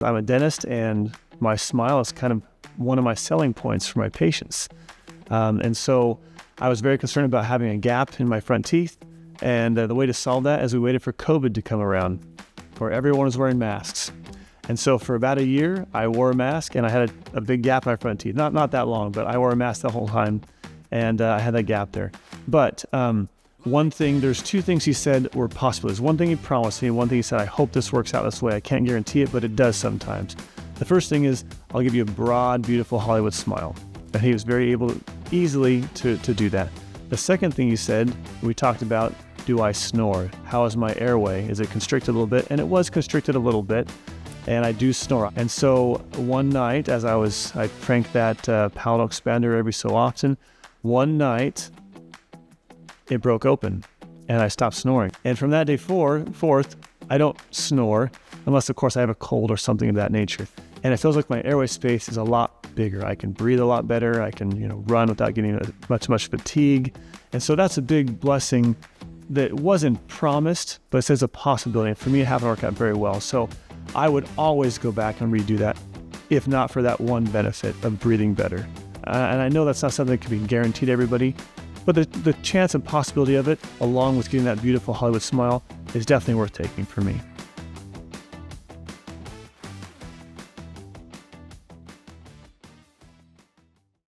I'm a dentist, and my smile is kind of one of my selling points for my patients. And so I was very concerned about having a gap in my front teeth. And the way to solve that is we waited for COVID to come around, where everyone was wearing masks. And so for about a year, I wore a mask, and I had a big gap in my front teeth. Not that long, but I wore a mask the whole time, and I had that gap there. But there's two things he said were possible. There's one thing he promised me, and one thing he said, I hope this works out this way. I can't guarantee it, but it does sometimes. The first thing is, I'll give you a broad, beautiful Hollywood smile. And he was very able easily to do that. The second thing he said, we talked about, do I snore? How is my airway? Is it constricted a little bit? And it was constricted a little bit, and I do snore. And so one night, as I cranked that palatal expander every so often, one night, it broke open, and I stopped snoring. And from that day forth, I don't snore, unless, of course, I have a cold or something of that nature. And it feels like my airway space is a lot bigger. I can breathe a lot better. I can, run without getting much fatigue. And so that's a big blessing that wasn't promised, but it says a possibility. And for me, it happened to work out very well. So I would always go back and redo that, if not for that one benefit of breathing better. And I know that's not something that can be guaranteed to everybody, but the chance and possibility of it, along with getting that beautiful Hollywood smile, is definitely worth taking for me.